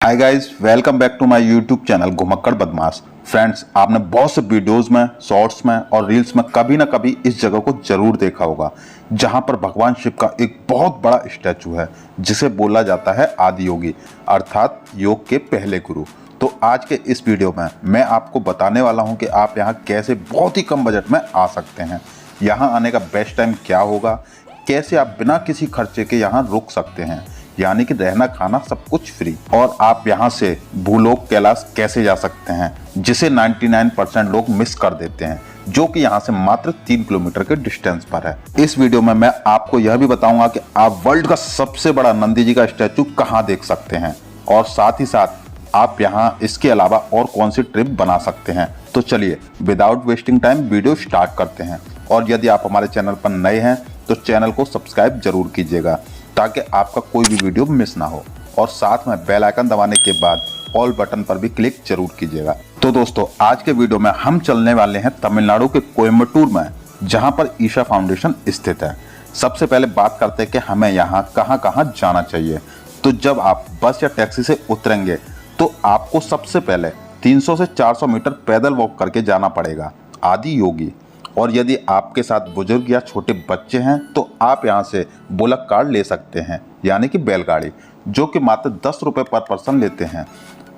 Hi guys, welcome back to my YouTube channel Ghumakkad Badmash. Friends, आपने बहुत से वीडियोस में, शॉर्ट्स में और रील्स में कभी ना कभी इस जगह को जरूर देखा होगा, जहां पर भगवान शिव का एक बहुत बड़ा स्टैचू है, जिसे बोला जाता है आदि योगी, अर्थात योग के पहले गुरु। तो आज के इस वीडियो में मैं आपको बताने वाला हूं कि आप यहां कैसे बहुत ही कम बजट में आ सकते हैं, यहां आने का बेस्ट टाइम क्या होगा, कैसे आप बिना किसी खर्चे के यहां रुक सकते हैं, यानी कि रहना खाना सब कुछ फ्री, और आप यहां से भूलोक कैलाश कैसे जा सकते हैं, जिसे 99% लोग मिस कर देते हैं, जो कि यहां से मात्र 3 किलोमीटर के डिस्टेंस पर है। इस वीडियो में मैं आपको यह भी बताऊंगा कि आप वर्ल्ड का सबसे बड़ा नंदी जी का स्टैचू कहां देख सकते हैं, और साथ ही साथ आप यहां इसके अलावा और कौन सी ट्रिप बना सकते हैं। तो चलिए without wasting time video start करते हैं। और यदि आप हमारे चैनल पर नए हैं तो चैनल को सब्सक्राइब जरूर कीजिएगा, ताकि आपका कोई भी वीडियो मिस ना हो, और साथ में बेल आइकन दबाने के बाद ऑल बटन पर भी क्लिक जरूर कीजिएगा। तो दोस्तों, आज के वीडियो में हम चलने वाले हैं तमिलनाडु के कोयम्बटूर में, जहां पर ईशा फाउंडेशन स्थित है। सबसे पहले बात करते हैं कि हमें यहाँ कहाँ कहाँ जाना चाहिए। तो जब आप बस या टैक्सी से उतरेंगे तो आपको सबसे पहले 300 से 400 मीटर पैदल वॉक करके जाना पड़ेगा आदि योगी। और यदि आपके साथ बुजुर्ग या छोटे बच्चे हैं तो आप यहां से बुलक कार्ड ले सकते हैं, यानी कि बैलगाड़ी, जो कि मात्र 10 रुपये पर पर्सन लेते हैं।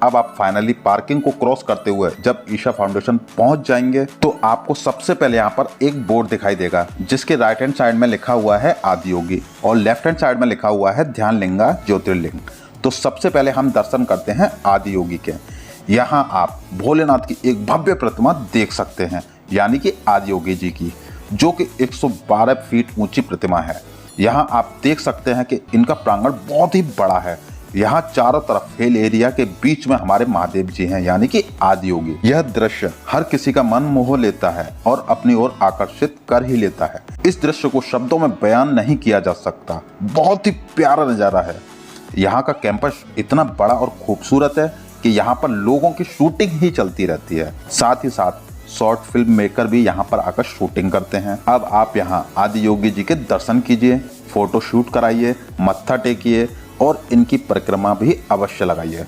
अब आप फाइनली पार्किंग को क्रॉस करते हुए जब ईशा फाउंडेशन पहुंच जाएंगे तो आपको सबसे पहले यहां पर एक बोर्ड दिखाई देगा, जिसके राइट हैंड साइड में लिखा हुआ है आदि योगी और लेफ्ट हैंड साइड में लिखा हुआ है ध्यान लिंगा ज्योतिर्लिंग। तो सबसे पहले हम दर्शन करते हैं आदि योगी के। यहाँ आप भोलेनाथ की एक भव्य प्रतिमा देख सकते हैं, यानी कि आदि योगी जी की, जो कि 112 फीट ऊंची प्रतिमा है। यहाँ आप देख सकते हैं कि इनका प्रांगण बहुत ही बड़ा है। यहाँ चारों तरफ हिल एरिया के बीच में हमारे महादेव जी हैं, यानी कि आदि योगी। यह दृश्य हर किसी का मन मोह लेता है और अपनी ओर आकर्षित कर ही लेता है। इस दृश्य को शब्दों में बयान नहीं किया जा सकता, बहुत ही प्यारा नजारा है। यहाँ का कैंपस इतना बड़ा और खूबसूरत है कि यहाँ पर लोगों की शूटिंग ही चलती रहती है। साथ ही साथ शॉर्ट फिल्म मेकर भी यहाँ पर आकर शूटिंग करते हैं। अब आप यहाँ आदि योगी जी के दर्शन कीजिए, फोटो शूट कराइए, मत्था टेकिए और इनकी परिक्रमा भी अवश्य लगाइए।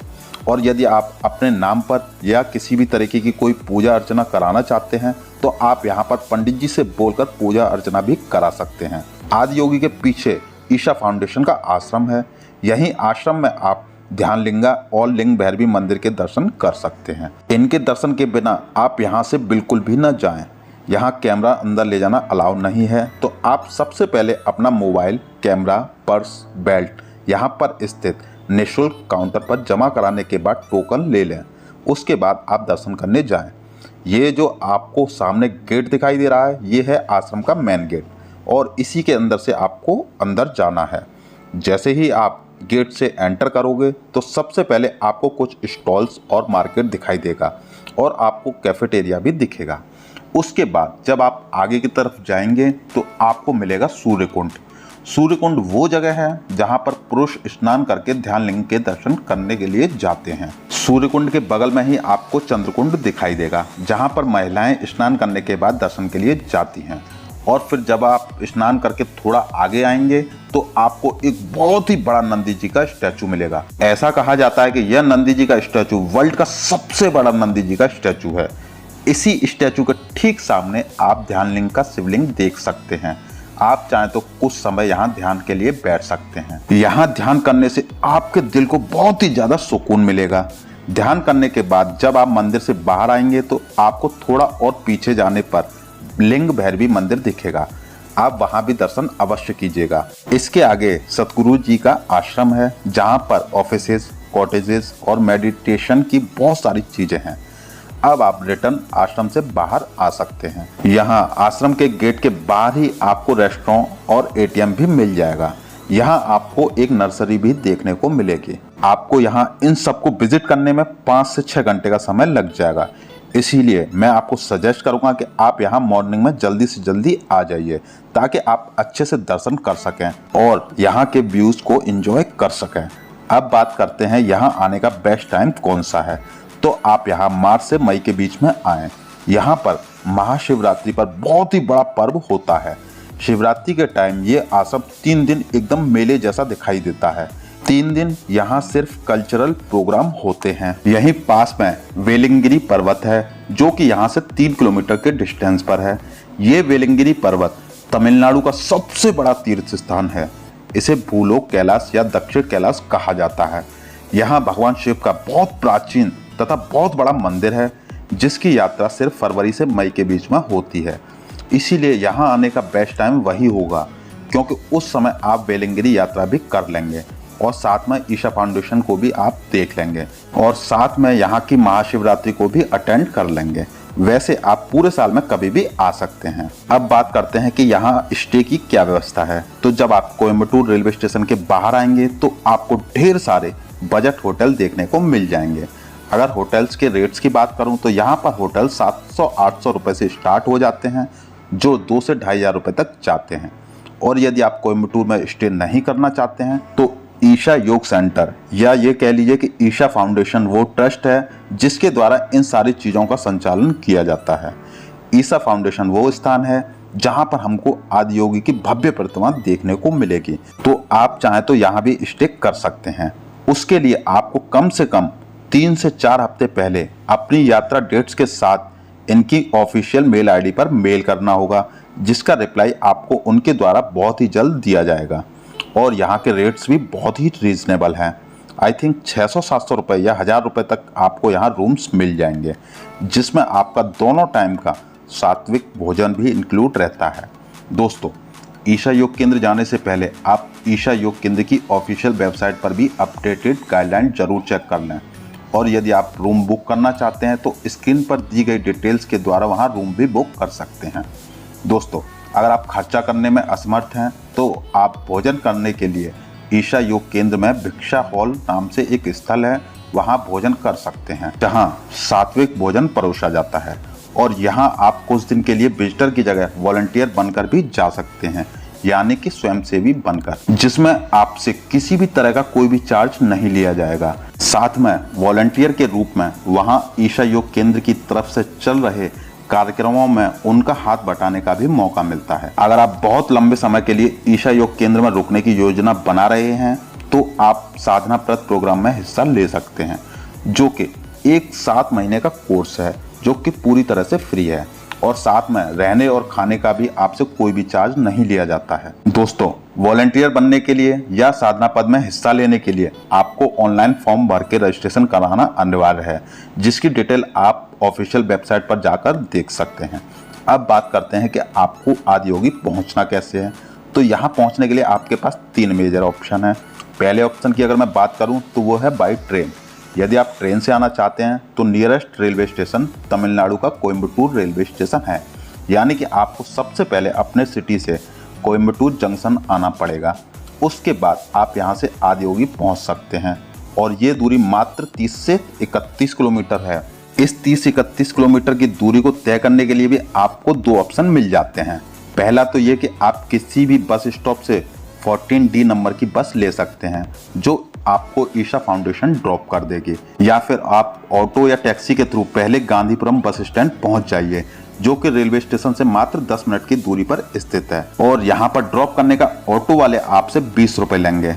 और यदि आप अपने नाम पर या किसी भी तरीके की कोई पूजा अर्चना कराना चाहते हैं तो आप यहाँ पर पंडित जी से बोलकर पूजा अर्चना भी करा सकते हैं। आदि योगी के पीछे ईशा फाउंडेशन का आश्रम है। यहीं आश्रम में आप ध्यान लिंगा और लिंग भैरवी मंदिर के दर्शन कर सकते हैं। इनके दर्शन के बिना आप यहाँ से बिल्कुल भी न जाएं। यहाँ कैमरा अंदर ले जाना अलाउ नहीं है। तो आप सबसे पहले अपना मोबाइल, कैमरा, पर्स, बेल्ट यहाँ पर स्थित निःशुल्क काउंटर पर जमा कराने के बाद टोकन ले लें। उसके बाद आप दर्शन करने जाएं। ये जो आपको सामने गेट दिखाई दे रहा है, ये है आश्रम का मेन गेट, और इसी के अंदर से आपको अंदर जाना है। जैसे ही आप गेट से एंटर करोगे तो सबसे पहले आपको कुछ स्टॉल्स और मार्केट दिखाई देगा, और आपको कैफेटेरिया भी दिखेगा। उसके बाद जब आप आगे की तरफ जाएंगे तो आपको मिलेगा सूर्य कुंड। सूर्य कुंड वो जगह है जहां पर पुरुष स्नान करके ध्यान लिंग के दर्शन करने के लिए जाते हैं। सूर्य कुंड के बगल में ही आपको चंद्रकुंड दिखाई देगा, जहां पर महिलाएं स्नान करने के बाद दर्शन के लिए जाती हैं। और फिर जब आप स्नान करके थोड़ा आगे आएंगे तो आपको एक बहुत ही बड़ा नंदी जी का स्टैचू मिलेगा। ऐसा कहा जाता है कि यह नंदी जी का स्टैचू वर्ल्ड का सबसे बड़ा नंदी जी का स्टैचू है। इसी स्टैचू के ठीक सामने आप ध्यान लिंग का शिवलिंग देख सकते हैं। आप चाहें तो कुछ समय यहाँ ध्यान के लिए बैठ सकते हैं। यहाँ ध्यान करने से आपके दिल को बहुत ही ज्यादा सुकून मिलेगा। ध्यान करने के बाद जब आप मंदिर से बाहर आएंगे तो आपको थोड़ा और पीछे जाने पर लिंग भैरवी मंदिर दिखेगा। आप वहां भी दर्शन अवश्य कीजिएगा। इसके आगे सतगुरु जी का आश्रम है, जहां पर ऑफिसेज, कॉटेजेस और मेडिटेशन की बहुत सारी चीजें हैं। अब आप रिटर्न आश्रम से बाहर आ सकते हैं। यहाँ आश्रम के गेट के बाहर ही आपको रेस्टोरेंट और एटीएम भी मिल जाएगा। यहाँ आपको एक नर्सरी भी देखने को मिलेगी। आपको यहाँ इन सबको विजिट करने में 5 से 6 घंटे का समय लग जाएगा। इसीलिए मैं आपको सजेस्ट करूंगा कि आप यहाँ मॉर्निंग में जल्दी से जल्दी आ जाइए, ताकि आप अच्छे से दर्शन कर सकें और यहाँ के व्यूज को एंजॉय कर सकें। अब बात करते हैं यहाँ आने का बेस्ट टाइम कौन सा है। तो आप यहाँ मार्च से मई के बीच में आएँ। यहाँ पर महाशिवरात्रि पर बहुत ही बड़ा पर्व होता है। शिवरात्रि के टाइम ये आश्रम 3 दिन एकदम मेले जैसा दिखाई देता है। 3 दिन यहाँ सिर्फ कल्चरल प्रोग्राम होते हैं। यहीं पास में वेलिंगिरी पर्वत है जो कि यहाँ से 3 किलोमीटर के डिस्टेंस पर है। ये वेलिंगिरी पर्वत तमिलनाडु का सबसे बड़ा तीर्थ स्थान है। इसे भूलोक कैलाश या दक्षिण कैलाश कहा जाता है। यहाँ भगवान शिव का बहुत प्राचीन तथा बहुत बड़ा मंदिर है जिसकी यात्रा सिर्फ फरवरी से मई के बीच में होती है। इसीलिए यहाँ आने का बेस्ट टाइम वही होगा क्योंकि उस समय आप वेलिंगिरी यात्रा भी कर लेंगे और साथ में ईशा फाउंडेशन को भी आप देख लेंगे और साथ में यहाँ की महाशिवरात्रि को भी अटेंड कर लेंगे। वैसे आप पूरे साल में कभी भी आ सकते हैं। अब बात करते हैं कि यहाँ स्टे की क्या व्यवस्था है। तो जब आप कोयम्बटूर रेलवे स्टेशन के बाहर आएंगे तो आपको ढेर सारे बजट होटल देखने को मिल जाएंगे। अगर होटल्स के रेट्स की बात करूं तो यहाँ पर होटल 700-800 रुपए से स्टार्ट हो जाते हैं जो 2 से 2,500 रुपए तक जाते हैं। और यदि आप कोयम्बटूर में स्टे नहीं करना चाहते हैं तो ईशा योग सेंटर या ये कह लीजिए कि ईशा फाउंडेशन वो ट्रस्ट है जिसके द्वारा इन सारी चीज़ों का संचालन किया जाता है। ईशा फाउंडेशन वो स्थान है जहां पर हमको आदियोगी की भव्य प्रतिमा देखने को मिलेगी। तो आप चाहें तो यहाँ भी स्टे कर सकते हैं। उसके लिए आपको कम से कम 3 से 4 हफ्ते पहले अपनी यात्रा डेट्स के साथ इनकी ऑफिशियल मेल आईडी पर मेल करना होगा जिसका रिप्लाई आपको उनके द्वारा बहुत ही जल्द दिया जाएगा। और यहाँ के रेट्स भी बहुत ही रीजनेबल हैं। आई थिंक 600-700 रुपये या 1,000 रुपये तक आपको यहाँ रूम्स मिल जाएंगे जिसमें आपका दोनों टाइम का सात्विक भोजन भी इंक्लूड रहता है। दोस्तों, ईशा योग केंद्र जाने से पहले आप ईशा योग केंद्र की ऑफिशियल वेबसाइट पर भी अपडेटेड गाइडलाइन जरूर चेक कर लें। और यदि आप रूम बुक करना चाहते हैं तो स्क्रीन पर दी गई डिटेल्स के द्वारा वहाँ रूम भी बुक कर सकते हैं। दोस्तों, अगर आप खर्चा करने में असमर्थ हैं तो आप भोजन करने के लिए ईशा योग केंद्र में भिक्षा हॉल नाम से एक स्थल है, वहां भोजन कर सकते हैं जहां सात्विक भोजन परोसा जाता है। और यहां आप कुछ दिन के लिए विजिटर की जगह वॉलंटियर बनकर भी जा सकते हैं, यानी कि स्वयंसेवी बनकर, जिसमें आपसे किसी भी तरह का कोई भी चार्ज नहीं लिया जाएगा। साथ में वॉलंटियर के रूप में वहां ईशा योग केंद्र की तरफ से चल रहे कार्यक्रमों में उनका हाथ बटाने का भी मौका मिलता है। अगर आप बहुत लंबे समय के लिए ईशा योग केंद्र में रुकने की योजना बना रहे हैं तो आप साधना प्रत प्रोग्राम में हिस्सा ले सकते हैं जो कि एक 7 महीने का कोर्स है जो कि पूरी तरह से फ्री है और साथ में रहने और खाने का भी आपसे कोई भी चार्ज नहीं लिया जाता है। दोस्तों, वॉलंटियर बनने के लिए या साधना पद में हिस्सा लेने के लिए आपको ऑनलाइन फॉर्म भर के रजिस्ट्रेशन कराना अनिवार्य है जिसकी डिटेल आप ऑफिशियल वेबसाइट पर जाकर देख सकते हैं। अब बात करते हैं कि आपको आदियोगी पहुंचना कैसे है। तो यहाँ पहुंचने के लिए आपके पास 3 मेजर ऑप्शन है। पहले ऑप्शन की अगर मैं बात करूँ तो वो है बाई ट्रेन। यदि आप ट्रेन से आना चाहते हैं तो नियरेस्ट रेलवे स्टेशन तमिलनाडु का कोयम्बटूर रेलवे स्टेशन है, यानी कि आपको सबसे पहले अपने सिटी से कोयम्बटूर जंक्शन आना पड़ेगा। उसके बाद आप यहां से आदियोगी पहुंच सकते हैं और ये दूरी मात्र 30 से 31 किलोमीटर है। इस 30-31 किलोमीटर की दूरी को तय करने के लिए भी आपको 2 ऑप्शन मिल जाते हैं। पहला तो ये कि आप किसी भी बस स्टॉप से 14D नंबर की बस ले सकते हैं जो आपको ईशा फाउंडेशन ड्रॉप कर देगी, या फिर आप ऑटो या टैक्सी के थ्रू पहले गांधीपुरम बस स्टैंड पहुंच जाइए जो कि रेलवे स्टेशन से मात्र 10 मिनट की दूरी पर स्थित है। और यहाँ पर ड्रॉप करने का ऑटो वाले आपसे 20 रुपए लेंगे।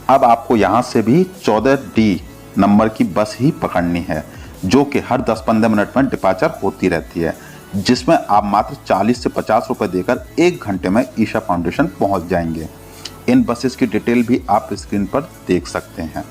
अब आपको यहाँ से भी 14D नंबर की बस ही पकड़नी है जो कि हर 10-15 मिनट में डिपार्चर होती रहती है, जिसमें आप मात्र 40 से 50 रुपए देकर 1 घंटे में ईशा फाउंडेशन पहुंच जाएंगे। इन बसेस की डिटेल भी आप स्क्रीन पर देख सकते हैं।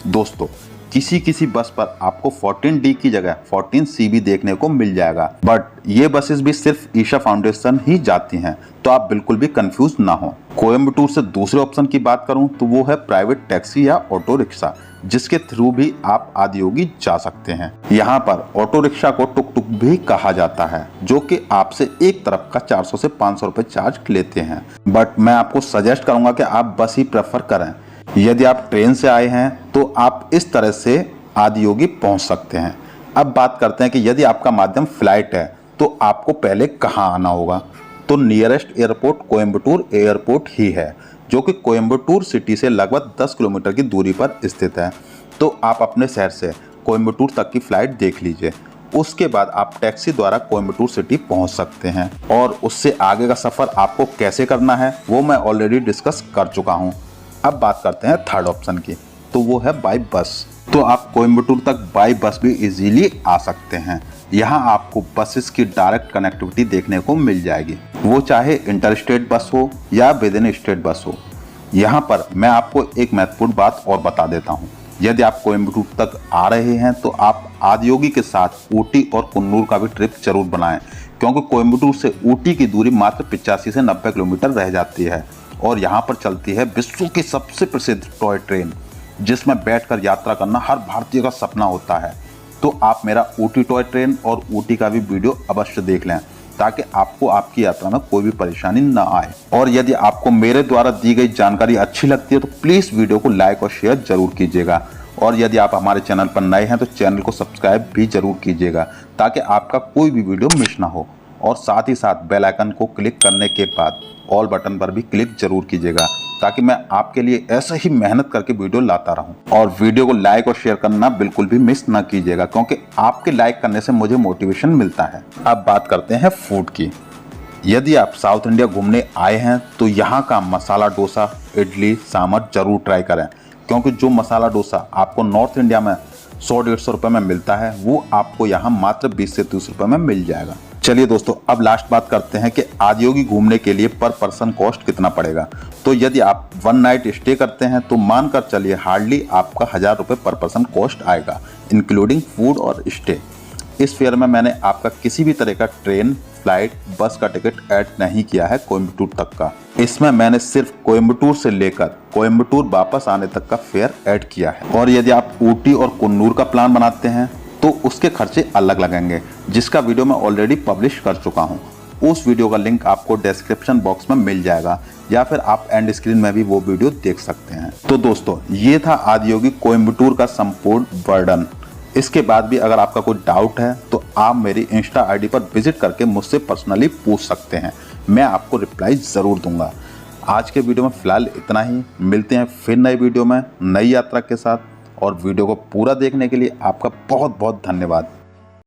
दोस्तों, किसी बस पर आपको 14D की जगह 14C भी देखने को मिल जाएगा, बट ये बसेस भी सिर्फ ईशा फाउंडेशन ही जाती हैं, तो आप बिल्कुल भी कंफ्यूज ना हो। कोयम्बटूर से दूसरे ऑप्शन की बात करूं तो वो है प्राइवेट टैक्सी या ऑटो रिक्शा, जिसके थ्रू भी आप आदियोगी जा सकते हैं। यहाँ पर ऑटो रिक्शा को टुक टुक भी कहा जाता है जो कि आपसे एक तरफ का 400 से 500 रुपए चार्ज लेते हैं, बट मैं आपको सजेस्ट करूंगा कि आप बस ही प्रेफर करें। यदि आप ट्रेन से आए हैं तो आप इस तरह से आदियोगी पहुंच सकते हैं। अब बात करते हैं कि यदि आपका माध्यम फ्लाइट है तो आपको पहले कहाँ आना होगा। तो नियरेस्ट एयरपोर्ट कोयम्बटूर एयरपोर्ट ही है जो कि कोयम्बटूर सिटी से लगभग 10 किलोमीटर की दूरी पर स्थित है। तो आप अपने शहर से कोयम्बटूर तक की फ्लाइट देख लीजिए। उसके बाद आप टैक्सी द्वारा कोयम्बटूर सिटी पहुंच सकते हैं और उससे आगे का सफ़र आपको कैसे करना है वो मैं ऑलरेडी डिस्कस कर चुका हूं। अब बात करते हैं थर्ड ऑप्शन की, तो वो है बाई बस। तो आप कोयम्बटूर तक बाई बस भी इजीली आ सकते हैं। यहाँ आपको बसेस की डायरेक्ट कनेक्टिविटी देखने को मिल जाएगी, वो चाहे इंटर स्टेट बस हो या विद इन स्टेट बस हो। यहाँ पर मैं आपको एक महत्वपूर्ण बात और बता देता हूँ, यदि आप कोयम्बटूर तक आ रहे हैं तो आप आदियोगी के साथ ऊटी और कुन्नूर का भी ट्रिप जरूर बनाएं, क्योंकि कोयम्बटूर से ऊटी की दूरी मात्र 85 से 90 किलोमीटर रह जाती है और यहाँ पर चलती है विश्व की सबसे प्रसिद्ध टॉय ट्रेन, जिसमें बैठकर यात्रा करना हर भारतीय का सपना होता है। तो आप मेरा ऊटी टॉय ट्रेन और ऊटी का भी वीडियो अवश्य देख लें, ताकि आपको आपकी यात्रा में कोई भी परेशानी ना आए। और यदि आपको मेरे द्वारा दी गई जानकारी अच्छी लगती है तो प्लीज़ वीडियो को लाइक और शेयर जरूर कीजिएगा। और यदि आप हमारे चैनल पर नए हैं तो चैनल को सब्सक्राइब भी जरूर कीजिएगा, ताकि आपका कोई भी वीडियो मिस ना हो। और साथ ही साथ बेल आइकन को क्लिक करने के बाद ऑल बटन पर भी क्लिक जरूर कीजिएगा, ताकि मैं आपके लिए ऐसे ही मेहनत करके वीडियो लाता रहूं। और वीडियो को लाइक और शेयर करना बिल्कुल भी मिस ना कीजिएगा, क्योंकि आपके लाइक करने से मुझे मोटिवेशन मिलता है। अब बात करते हैं फूड की। यदि आप साउथ इंडिया घूमने आए हैं तो यहाँ का मसाला डोसा, इडली, सांभर जरूर ट्राई करें, क्योंकि जो मसाला डोसा आपको नॉर्थ इंडिया में 100-150 रुपये में मिलता है, वो आपको यहाँ मात्र 20 से 30 रुपये में मिल जाएगा। चलिए दोस्तों, अब लास्ट बात करते हैं कि आदियोगी घूमने के लिए पर पर्सन कॉस्ट कितना पड़ेगा। तो यदि आप 1 नाइट स्टे करते हैं तो मानकर चलिए हार्डली आपका 1000 रुपये पर पर्सन कॉस्ट आएगा, इंक्लूडिंग फूड और स्टे। इस फेयर में मैंने आपका किसी भी तरह का ट्रेन, फ्लाइट, बस का टिकट ऐड नहीं किया है कोयम्बटूर तक का। इसमें मैंने सिर्फ कोयम्बटूर से लेकर कोयम्बटूर वापस आने तक का फेयर ऐड किया है। और यदि आप ऊटी और कुन्नूर का प्लान बनाते हैं तो उसके खर्चे अलग लगेंगे, जिसका वीडियो मैं ऑलरेडी पब्लिश कर चुका हूँ। उस वीडियो का लिंक आपको डिस्क्रिप्शन बॉक्स में मिल जाएगा, या फिर आप एंड स्क्रीन में भी वो वीडियो देख सकते हैं। तो दोस्तों, ये था आदियोगी कोयम्बटूर का संपूर्ण वर्णन। इसके बाद भी अगर आपका कोई डाउट है तो आप मेरी इंस्टा आईडी पर विजिट करके मुझसे पर्सनली पूछ सकते हैं, मैं आपको रिप्लाई ज़रूर दूंगा। आज के वीडियो में फ़िलहाल इतना ही। मिलते हैं फिर नई वीडियो में नई यात्रा के साथ, और वीडियो को पूरा देखने के लिए आपका बहुत बहुत धन्यवाद।